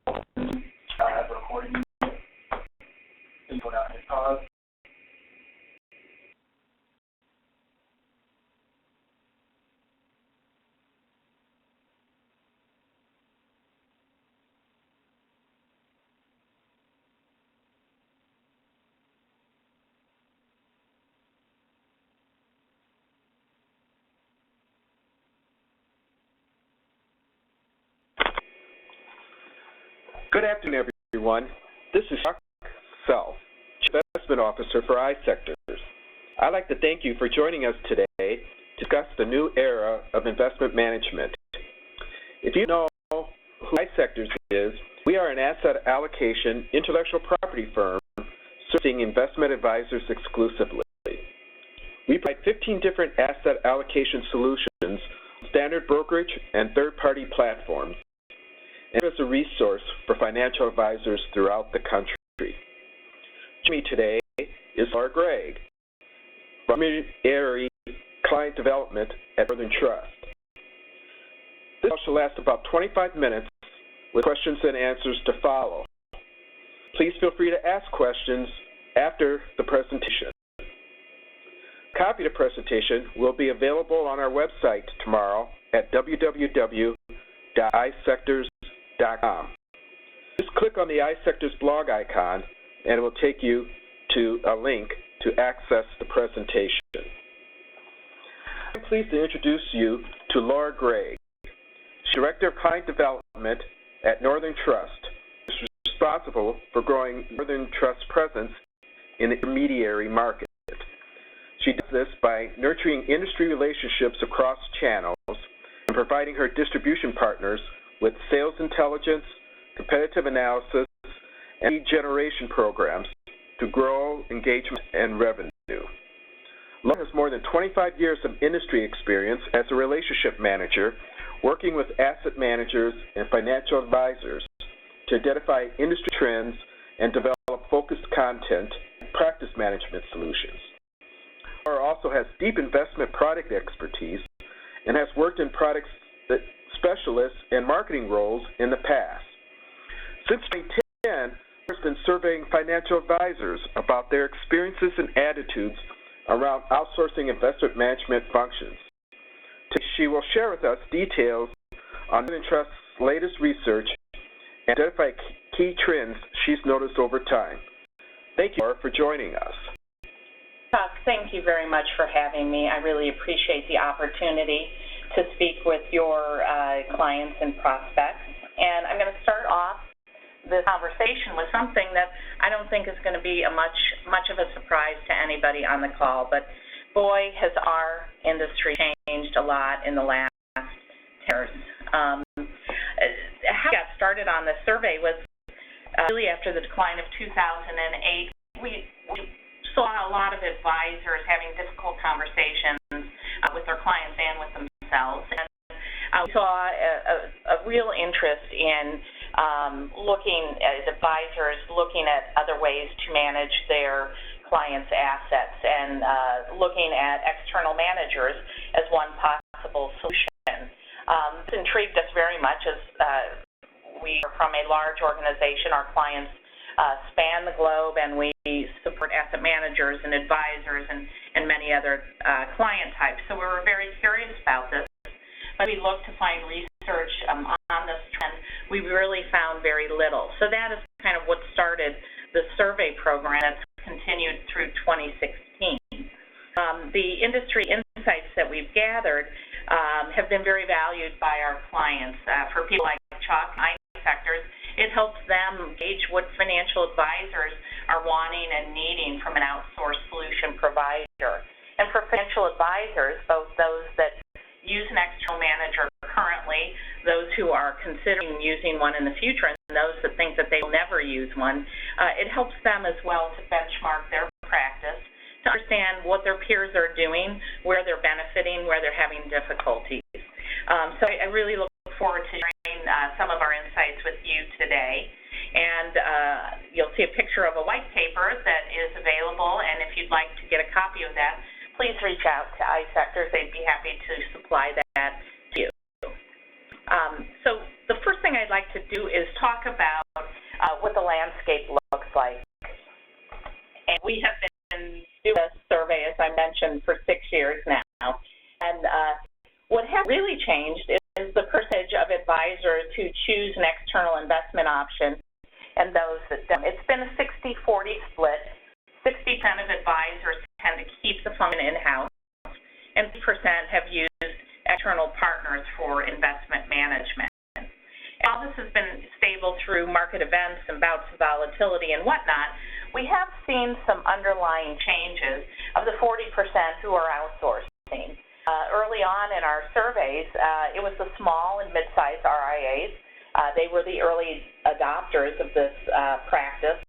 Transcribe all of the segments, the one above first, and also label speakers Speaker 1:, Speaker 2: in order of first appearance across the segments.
Speaker 1: have a recording music. Please go down and pause.
Speaker 2: Good afternoon, everyone. This is Chuck Self, Chief Investment Officer for iSectors. I'd like to thank you for joining us today to discuss the new era of investment management. If you know who iSectors is, we are an asset allocation intellectual property firm serving investment advisors exclusively. We provide 15 different asset allocation solutions, standard brokerage and third-party platforms, and as a resource for financial advisors throughout the country. Joining me today is Laura Gregg, Intermediary Client Development at Northern Trust. This shall last about 25 minutes with questions and answers to follow. Please feel free to ask questions after the presentation. A copy of the presentation will be available on our website tomorrow at www.isectors.com. Just click on the iSectors blog icon and it will take you to a link to access the presentation. I'm pleased to introduce you to Laura Gregg, Director of Client Development at Northern Trust, who is responsible for growing Northern Trust's presence in the intermediary market. She does this by nurturing industry relationships across channels and providing her distribution partners with sales intelligence, competitive analysis, and lead generation programs to grow engagement and revenue. Laura has more than 25 years of industry experience as a relationship manager, working with asset managers and financial advisors to identify industry trends and develop focused content and practice management solutions. Laura also has deep investment product expertise and has worked in products that specialists and marketing roles in the past. Since 2010, has been surveying financial advisors about their experiences and attitudes around outsourcing investment management functions. Today, she will share with us details on Northern Trust's latest research and identify key trends she's noticed over time. Thank you, Laura, for joining us.
Speaker 3: Chuck, thank you very much for having me. I really appreciate the opportunity to speak with your clients and prospects. And I'm going to start off this conversation with something that I don't think is going to be much of a surprise to anybody on the call, but boy, has our industry changed a lot in the last 10 years. How I got started on this survey was really after the decline of 2008. We saw a lot of advisors having difficult conversations with their clients and with themselves. And we saw a real interest in looking at advisors, looking at other ways to manage their clients' assets and looking at external managers as one possible solution. This intrigued us very much as we are from a large organization. Our clients span the globe, and we support asset managers and advisors and many other client types. So we were very curious about this. But we looked to find research on this trend. We really found very little. So that is kind of what started the survey program that's continued through 2016. The industry insights that we've gathered have been very valued by our clients. For people like Chuck, iSectors, it helps them gauge what financial advisors are wanting and needing from an outsourced solution provider. And for financial advisors, both those that use an external manager currently, those who are considering using one in the future, and those that think that they will never use one, it helps them as well to benchmark their practice, to understand what their peers are doing, where they're benefiting, where they're having difficulties. So I really look forward to sharing some of our insights with you today. And you'll see a picture of a white paper that is available, and if you'd like to get a copy of that, please reach out to iSectors. They'd be happy to supply that to you. So the first thing I I'd like to do is talk about what the landscape looks like. And we have been doing this survey, as I mentioned, for 6 years now. And what has really changed is the percentage of advisors who choose an external investment option and those that don't. It's been a 60-40 split. 60% of advisors tend to keep the function in-house, and 50% have used external partners for investment management. And while this has been stable through market events and bouts of volatility and whatnot, we have seen some underlying changes of the 40% who are outsourcing. Early on in our surveys, it was the small and mid-sized RIAs. They were the early adopters of this practice.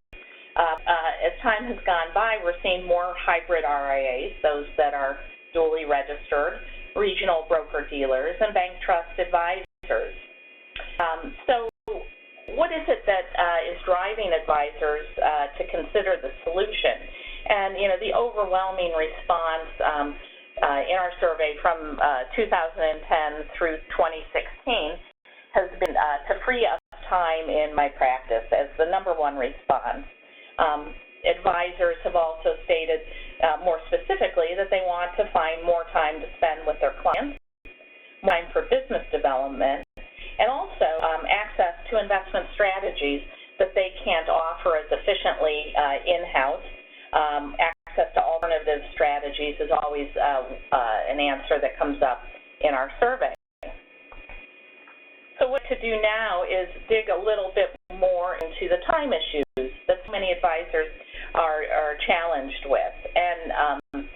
Speaker 3: As time has gone by, we're seeing more hybrid RIAs, those that are duly registered, regional broker-dealers, and bank trust advisors. So what is it that is driving advisors to consider the solution? And, you know, the overwhelming response in our survey from 2010 through 2016 has been to free up time in my practice as the #1 response. Advisors have also stated more specifically that they want to find more time to spend with their clients, more time for business development, and also access to investment strategies that they can't offer as efficiently in-house. Access to alternative strategies is always an answer that comes up in our survey. So what to do now is dig a little bit more into the time issues that so many advisors are challenged with. And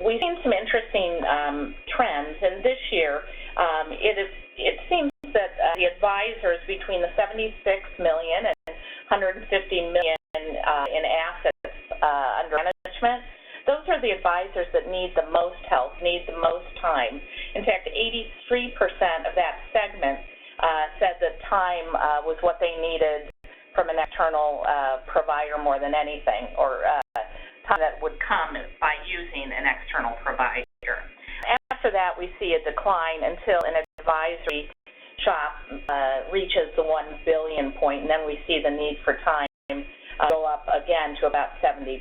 Speaker 3: we've seen some interesting trends, and this year it seems that the advisors between the $76 million and $150 million in assets under management, those are the advisors that need the most help, need the most time. In fact, 83% of that segment said that time was what they needed from an external provider more than anything, or time that would come by using an external provider. After that, we see a decline until an advisory shop reaches the 1 billion point, and then we see the need for time go up again to about 70%.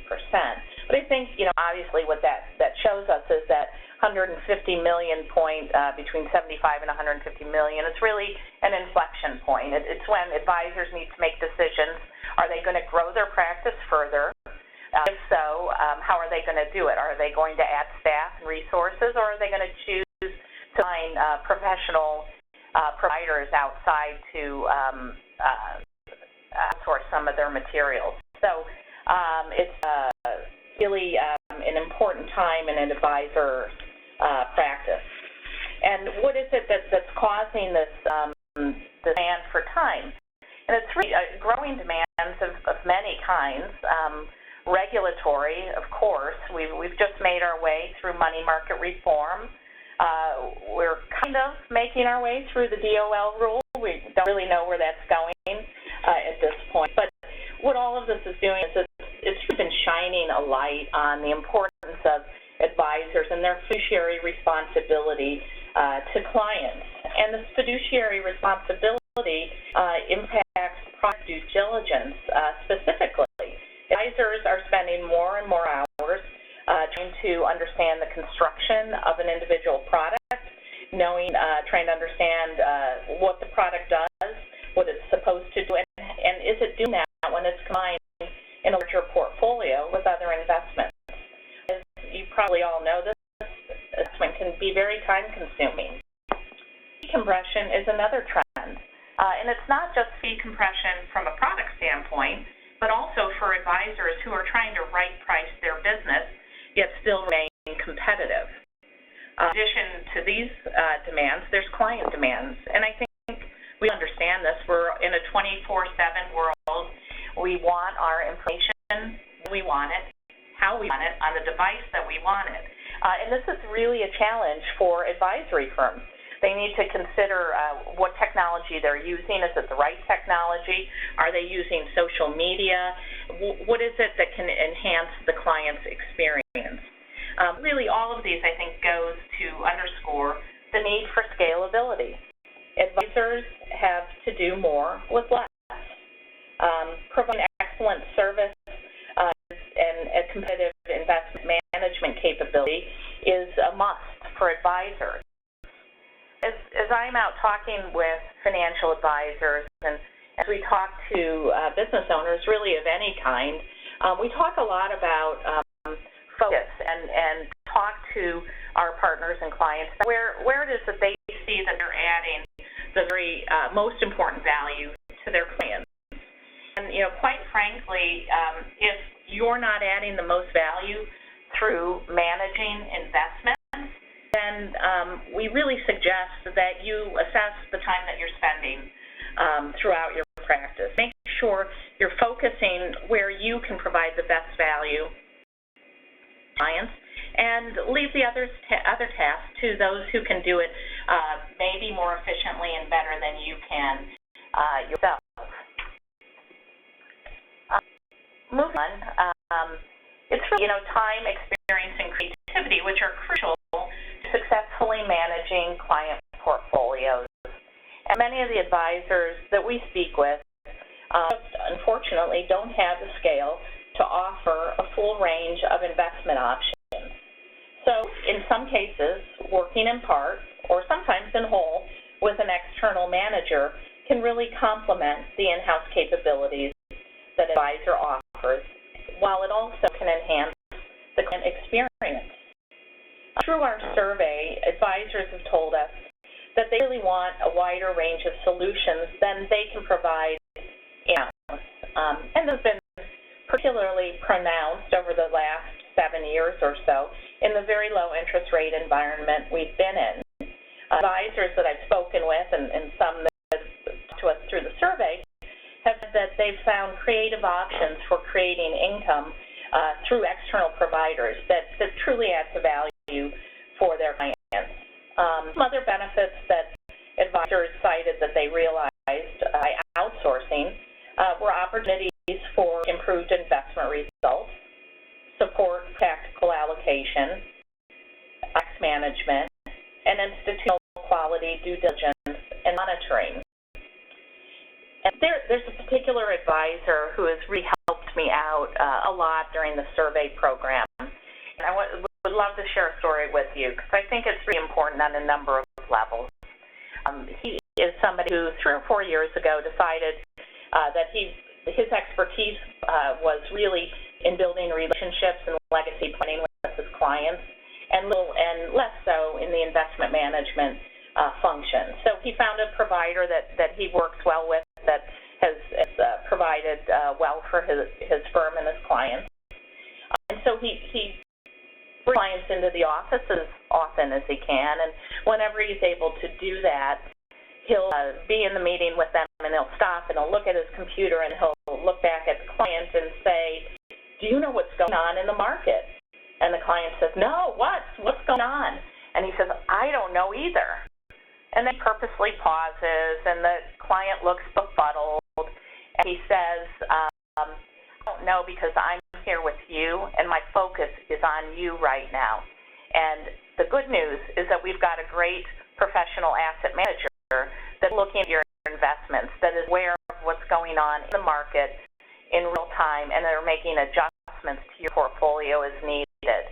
Speaker 3: But I think, you know, obviously what that shows us is that 150 million point between 75 and 150 million is really an inflection point. It's when advisors need to make decisions. Are they going to grow their practice further? If so, how are they going to do it? Are they going to add staff and resources, or are they going to choose to find professional providers outside to outsource some of their materials? So it's really an important time in an advisor practice. And what is it that's causing this demand for time? And it's really growing demands of many kinds. Regulatory, of course. We've just made our way through money market reform. We're kind of making our way through the DOL rule. We don't really know where that's going at this point. But what all of this is doing is it's been shining a light on the importance of advisors and their fiduciary responsibility to clients. And this fiduciary responsibility impacts product due diligence specifically. Advisors are spending more and more hours trying to understand the construction of an individual product, trying to understand what the product does, what it's supposed to do, and is it doing that when it's combined in a larger portfolio with other investments. As you probably all know, this investment can be very time-consuming. Fee compression is another trend, and it's not just fee compression from a product standpoint, but also for advisors who are trying to right-price their business, yet still remain competitive. In addition to these demands, there's client demands, and I think we understand this. We're in a 24/7 world. We want our information, we want it, how we want it, on the device that we want it. And this is really a challenge for advisory firms. They need to consider what technology they're using. Is it the right technology? Are they using social media? What is it that can enhance the client's experience? Really, all of these, I think, goes to underscore the need for scalability. Advisors have to do more with less. Providing excellent service and a competitive investment management capability is a must for advisors. As I'm out talking with financial advisors and as we talk to business owners really of any kind, we talk a lot about focus and talk to our partners and clients where it is that they see that they're adding the very most important value to their clients. And, quite frankly, if you're not adding the most value through managing investments, then we really suggest that you assess the time that you're spending throughout your practice. Make sure you're focusing where you can provide the best value to clients, and leave the other tasks to those who can do it maybe more efficiently and better than you can yourself. Moving on, it's really, time, experience, and creativity, which are crucial to successfully managing client portfolios. And many of the advisors that we speak with, unfortunately, don't have the scale to offer a full range of investment options. So, in some cases, working in part, or sometimes in whole, with an external manager can really complement the in-house capabilities that an advisor offers, while it also can enhance the client experience. Through our survey, advisors have told us that they really want a wider range of solutions than they can provide in-house. And this has been particularly pronounced over the last 7 years or so in the very low interest rate environment we've been in. Advisors that I've spoken with, and some that to us through the survey, have said that they've found creative options for creating income through external providers that truly adds the value for their clients. Some other benefits that advisors cited that they realized by outsourcing were opportunities for improved investment results, support tactical allocation, tax management, and institutional quality due diligence and monitoring. And there's a particular advisor who has really helped me out a lot during the survey program. And I would love to share a story with you because I think it's really important on a number of levels. He is somebody who 3 or 4 years ago decided that his expertise was really in building relationships and legacy planning with his clients, and less so in the investment management function. So he found a provider that he works well with that has provided well for his firm and his clients. And so he brings clients into the office as often as he can, and whenever he's able to do that, he'll be in the meeting with them, and he'll stop and he'll look at his computer and he'll look back at the client and say, "Do you know what's going on in the market?" And the client says, "No, what's going on?" And he says, "I don't know either." And then he purposely pauses, and the client looks befuddled, and he says, "I don't know because I'm here with you, and my focus is on you right now. And the good news is that we've got a great professional asset manager that's looking at your investments, that is aware of what's going on in the market in real time, and they're making adjustments to your portfolio as needed."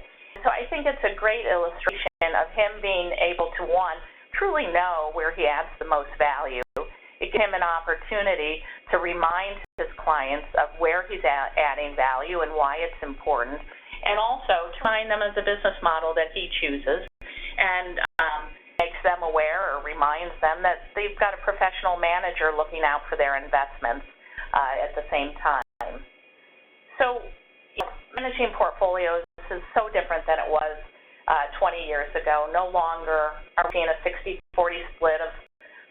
Speaker 3: So I think it's a great illustration of him being able to, one, truly know where he adds the most value. It gives him an opportunity to remind his clients of where he's adding value and why it's important, and also to remind them of the business model that he chooses, and makes them aware or reminds them that they've got a professional manager looking out for their investments at the same time. So managing portfolios is so different than it was 20 years ago. No longer are we seeing a 60-40 split of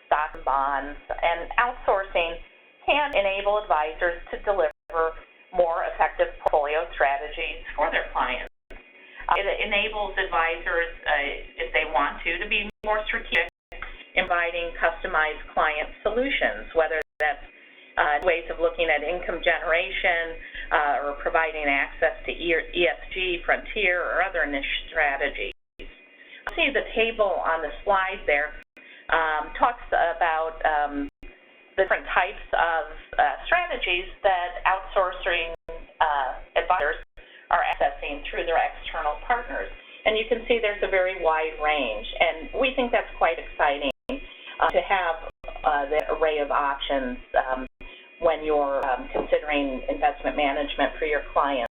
Speaker 3: stocks and bonds, and outsourcing can enable advisors to deliver more effective portfolio strategies for their clients. It enables advisors, if they want to be more strategic in providing customized client solutions, whether that's ways of looking at income generation or providing access to ESG, frontier, or other niche strategies. See the table on the slide there talks about the different types of strategies that outsourcing advisors are accessing through their external partners. And you can see there's a very wide range, and we think that's quite exciting to have the array of options when you're considering investment management for your clients.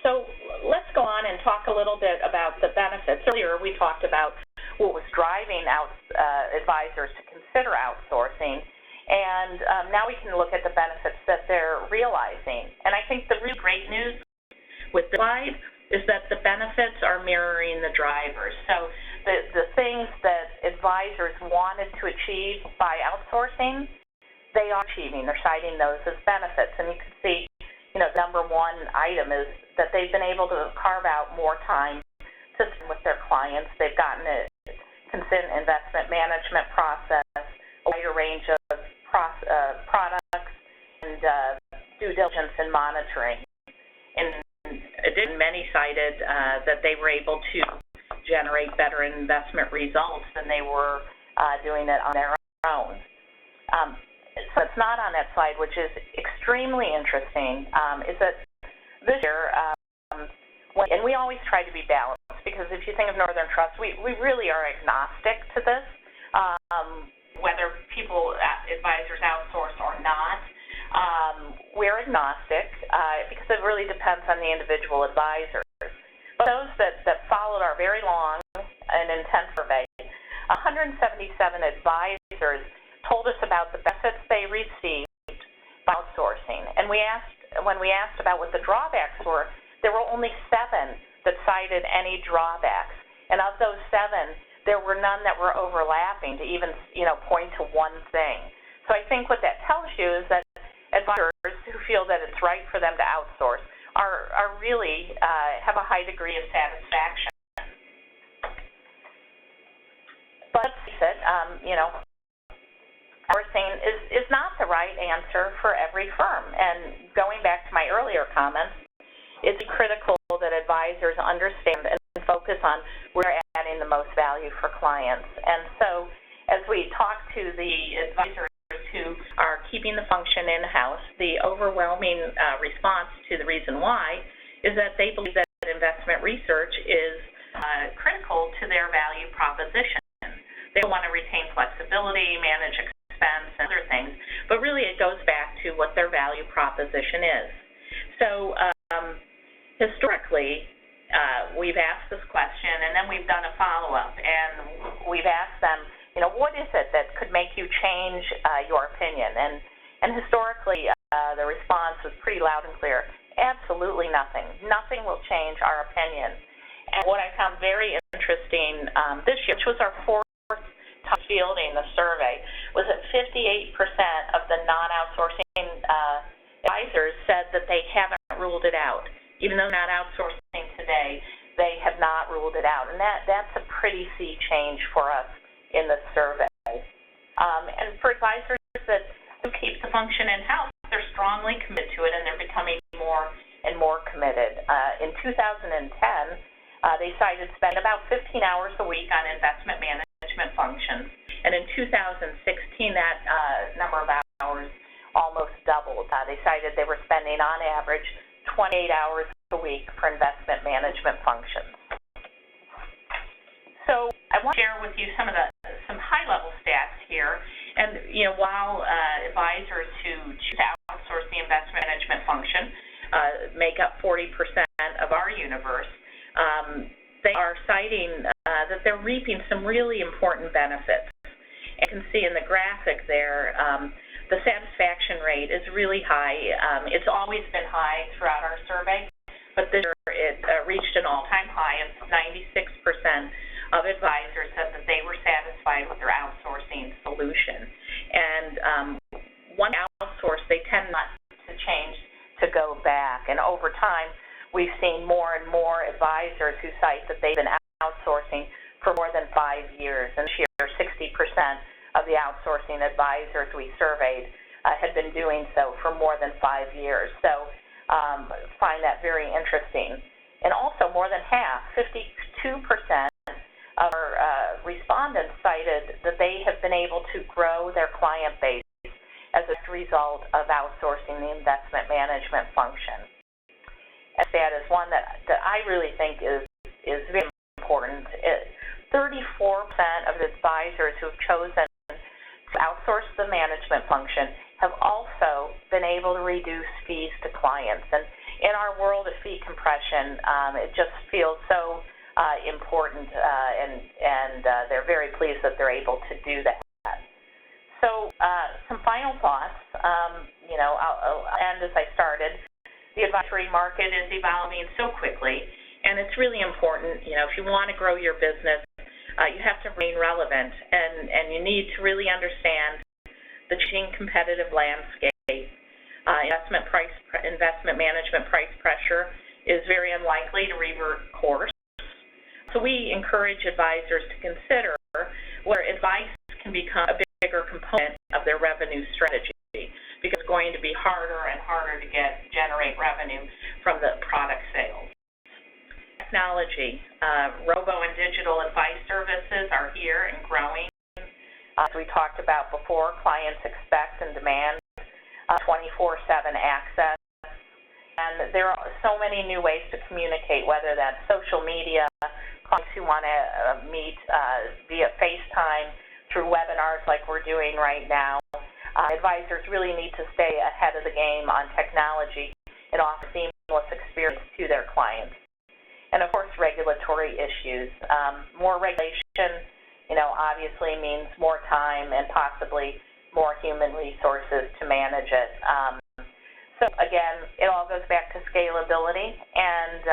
Speaker 3: So let's go on and talk a little bit about the benefits. Earlier we talked about what was driving advisors to consider outsourcing, and now we can look at the benefits that they're realizing. And I think the really great news with this slide is that the benefits are mirroring the drivers. So the things that advisors wanted to achieve by outsourcing, they are achieving. They're citing those as benefits. And you can see, you know, the number one item is that they've been able to carve out more time to spend with their clients. They've gotten a consistent investment management process, a wider range of products, and due diligence and monitoring. In addition, many cited that they were able to generate better investment results than they were doing it on their own. So it's not on that slide, which is extremely interesting, is that this year, and we always try to be balanced, because if you think of Northern Trust, we really are agnostic to this, whether advisors outsource or not. We're agnostic because it really depends on the individual advisors. But those that followed our very long and intense survey, 177 advisors told us about the benefits they received by outsourcing. And when we asked about what the drawbacks were, there were only 7 that cited any drawbacks. And of those 7, there were none that were overlapping to even, point to one thing. So I think what that tells you is that advisors who feel that it's right for them to outsource are really have a high degree of satisfaction. But let's face it, outsourcing is not the right answer for every firm. And going back to my earlier comments, it's critical that advisors understand and focus on where they're adding the most value for clients. And so as we talk to the advisors who are keeping the function in-house, the overwhelming response to the reason why is that they believe that investment research is critical to their value proposition. They want to retain flexibility, manage expense, and other things, but really it goes back to what their value proposition is. So historically, we've asked this question, and then we've done a follow-up, and we've asked them, what is it that could make you change your opinion? And historically, the response was pretty loud and clear. Absolutely nothing. Nothing will change our opinion. And what I found very interesting this year, which was our 4th time fielding the survey, was that 58% of the non-outsourcing advisors said that they haven't ruled it out. Even though not outsourcing today, they have not ruled it out. And that's a pretty sea change for us in the survey. And for advisors that do keep the function in-house, they're strongly committed to it, and they're becoming more and more committed. In 2010, they cited spending about 15 hours a week on investment management functions. And in 2016, that number of hours almost doubled. They cited they were spending, on average, 28 hours a week for investment management functions. So I want to share with you some high-level stats here. And while advisors who choose to outsource the investment management function make up 40% of our universe, they are citing that they're reaping some really important benefits. You can see in the graphic there, the satisfaction rate is really high. It's always been high throughout our survey, but this year it reached an all-time high of 96% of advisors said that they were satisfied with their outsourcing solution. And once outsourced, they tend not to change to go back. And over time, we've seen more and more advisors who cite that they've been outsourcing for more than 5 years. And this year, 60% of the outsourcing advisors we surveyed had been doing so for more than 5 years. So find that very interesting. And also more than half, 52%, of our respondents cited that they have been able to grow their client base as a result of outsourcing the investment management function. And that is one that I really think is very important. 34% of advisors who have chosen to outsource the management function have also been able to reduce fees to clients. And in our world of fee compression, it just feels so important, and they're very pleased that they're able to do that. So some final thoughts. I'll end as I started. The advisory market is evolving so quickly, and it's really important. If you want to grow your business, you have to remain relevant, and you need to really understand the changing competitive landscape. Investment management price pressure is very unlikely to revert course. So we encourage advisors to consider where advice can become a bigger component of their revenue strategy, because it's going to be harder and harder to generate revenue from the product sales. Technology, robo and digital advice services are here and growing. As we talked about before, clients expect and demand 24/7 access. And there are so many new ways to communicate, whether that's social media, clients who want to meet via FaceTime, through webinars like we're doing right now. Advisors really need to stay ahead of the game on technology and offer seamless experience to their clients. And of course, regulatory issues. More regulation, obviously means more time and possibly more human resources to manage it. So again, it all goes back to scalability, and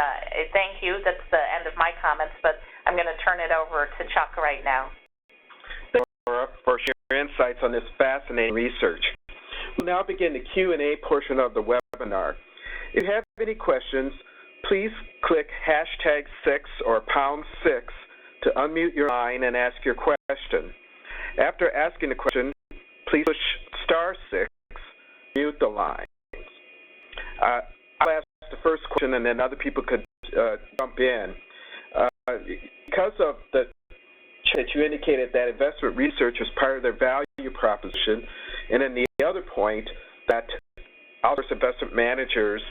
Speaker 3: thank you. That's the end of my comments, but I'm going to turn it over to Chuck right now.
Speaker 2: Thank you, Laura, for sharing insights on this fascinating research. We'll now begin the Q&A portion of the webinar. If you have any questions, please click #6 or #6 to unmute your line and ask your question. After asking the question, please push *6 to mute the line. I'll ask the first question, and then other people could jump in. Because of the that you indicated that investment research is part of their value proposition, and then the other point that outsourced investment managers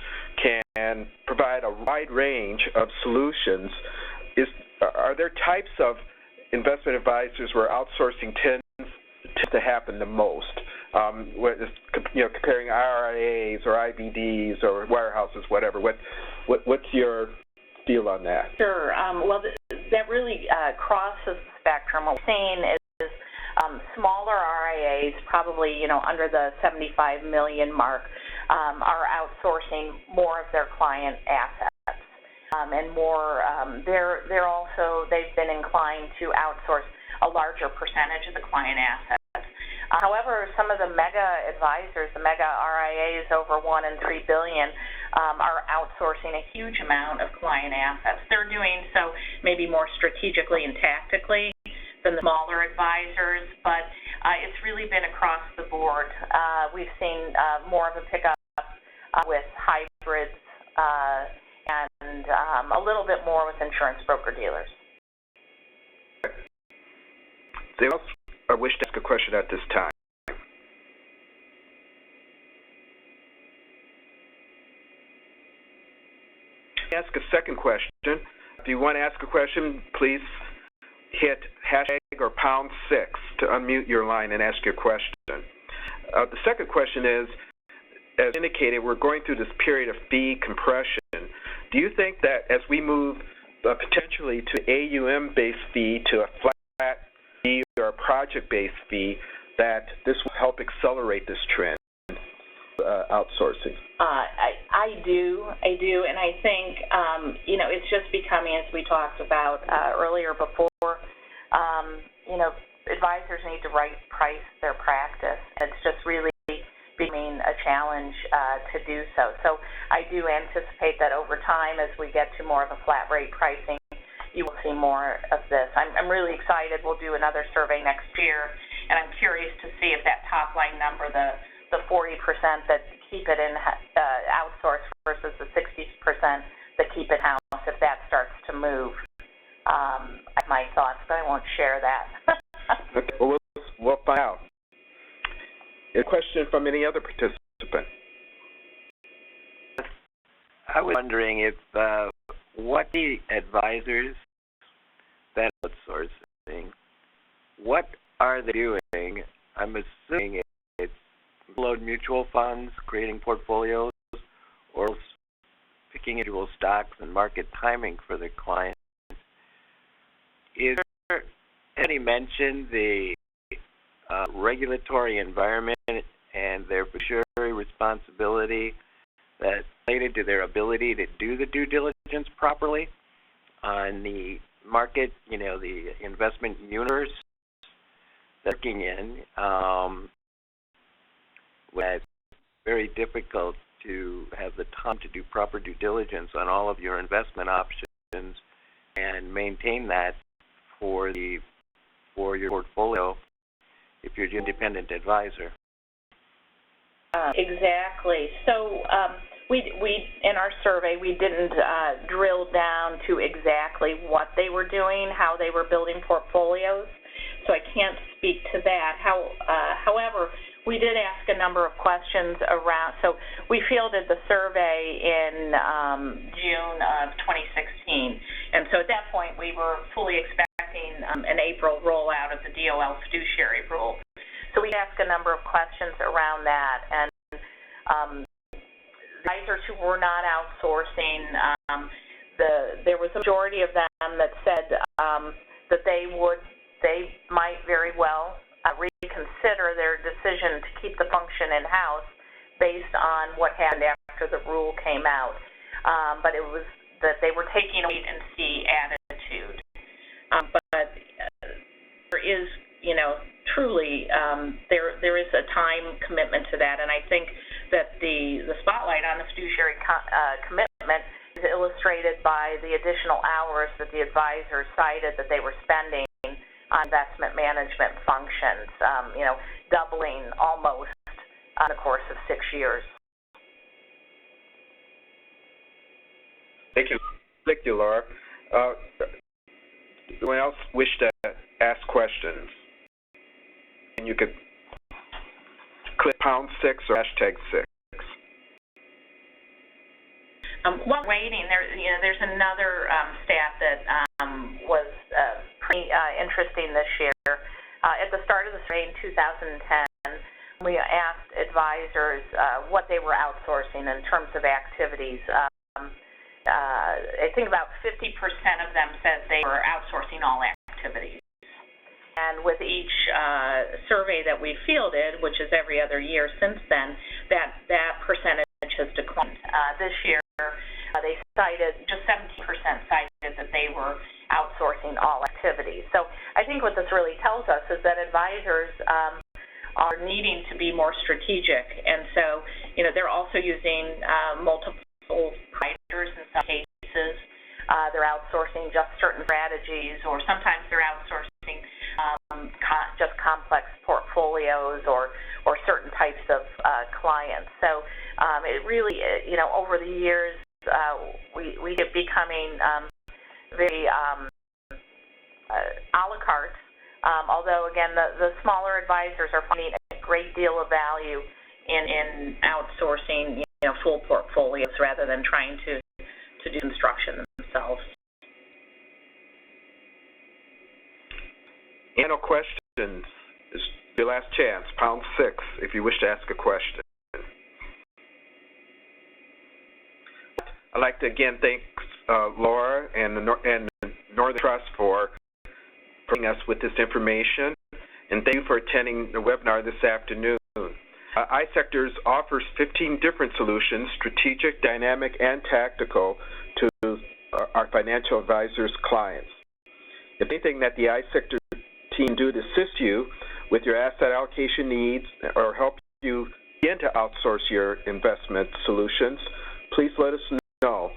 Speaker 2: can provide a wide range of solutions, are there types of investment advisors where outsourcing tends to happen the most? Comparing IRAs or IBDs or wirehouses, whatever. What's your feel on that?
Speaker 3: Sure. Well, that really crosses the spectrum. What we're seeing is smaller RIAs, probably under the 75 million mark, are outsourcing more of their client assets, and more. They've been inclined to outsource a larger percentage of the client assets. However, some of the mega advisors, the mega RIAs over $1 and $3 billion, are outsourcing a huge amount of client assets. They're doing so maybe more strategically and tactically than the smaller advisors, but it's really been across the board. We've seen more of a pickup with hybrids and a little bit more with insurance broker-dealers.
Speaker 2: Anyone else wish to ask a question at this time? Ask a second question. If you want to ask a question, please hit #6 or #6 to unmute your line and ask your question. The second question is, as indicated, we're going through this period of fee compression. Do you think that as we move potentially to AUM-based fee to a flat fee or a project-based fee, that this will help accelerate this trend, outsourcing?
Speaker 3: I do, and I think it's just becoming, as we talked about earlier before, advisors need to price their practice. It's just really becoming a challenge to do so. So I do anticipate that over time, as we get to more of a flat rate pricing, you will see more of this. I'm really excited. We'll do another survey next year, and I'm curious to see if that top line number, the 40% that keep it in outsourced versus the 60% that keep it house, if that starts to move. I have my thoughts, but I won't share that.
Speaker 2: Okay, well, we'll find out. A question from any other participant?
Speaker 4: I was wondering if what the advisors that are outsourcing, what are they doing? I'm assuming it's load mutual funds, creating portfolios, or picking individual stocks and market timing for the client. Is there any mention the regulatory environment and their fiduciary responsibility that's related to their ability to do the due diligence properly on the market, the investment universe they're working in? It's very difficult to have the time to do proper due diligence on all of your investment options and maintain that for your portfolio if you're an independent advisor.
Speaker 3: Exactly. So we in our survey, we didn't drill down to exactly what they were doing, how they were building portfolios, so I can't speak to that. However, we did ask a number of questions around, so we fielded the survey in June of 2016, and so at that point we were fully expecting an April rollout of the DOL fiduciary rule. So we asked a number of questions around that, and advisors who were not outsourcing, there was a majority of them that said that they might very well reconsider their decision to keep the function in-house based on what happened after the rule came out. But it was that they were taking a wait-and-see attitude. But there is, truly, there is a time commitment to that, and I think that the spotlight on the fiduciary commitment is illustrated by the additional hours that the advisors cited that they were spending on investment management functions, doubling almost in the course of 6 years.
Speaker 2: Thank you, Laura. Anyone else wish to ask questions? And you could click #6 or #6.
Speaker 3: While waiting, there's another stat that was pretty interesting this year. At the start of the survey in 2010, we asked advisors what they were outsourcing in terms of activities. I think about 50% of them said they were outsourcing all activities. And with each survey that we fielded, which is every other year since then, that percentage has declined. This year, they cited, just 17% cited that they were outsourcing all activities. So I think what this really tells us is that advisors are needing to be more strategic. And so, they're also using multiple providers in some cases. They're outsourcing just certain strategies, or sometimes they're outsourcing just complex portfolios or certain types of clients. So it really, over the years, we are becoming very a la carte, although, again, the smaller advisors are finding a great deal of value in outsourcing full portfolios rather than trying to do construction themselves.
Speaker 2: Any no questions? This is your last chance, #6, if you wish to ask a question. I'd like to again thank Laura and the Northern Trust for providing us with this information, and thank you for attending the webinar this afternoon. iSectors offers 15 different solutions, strategic, dynamic, and tactical, to our financial advisors' clients. If anything that the iSectors team do to assist you with your asset allocation needs or help you begin to outsource your investment solutions, please let us know.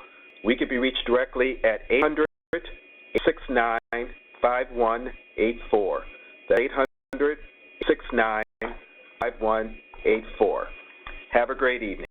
Speaker 2: We can be reached directly at 800-869-5184. That's 800-869-5184. Have a great evening.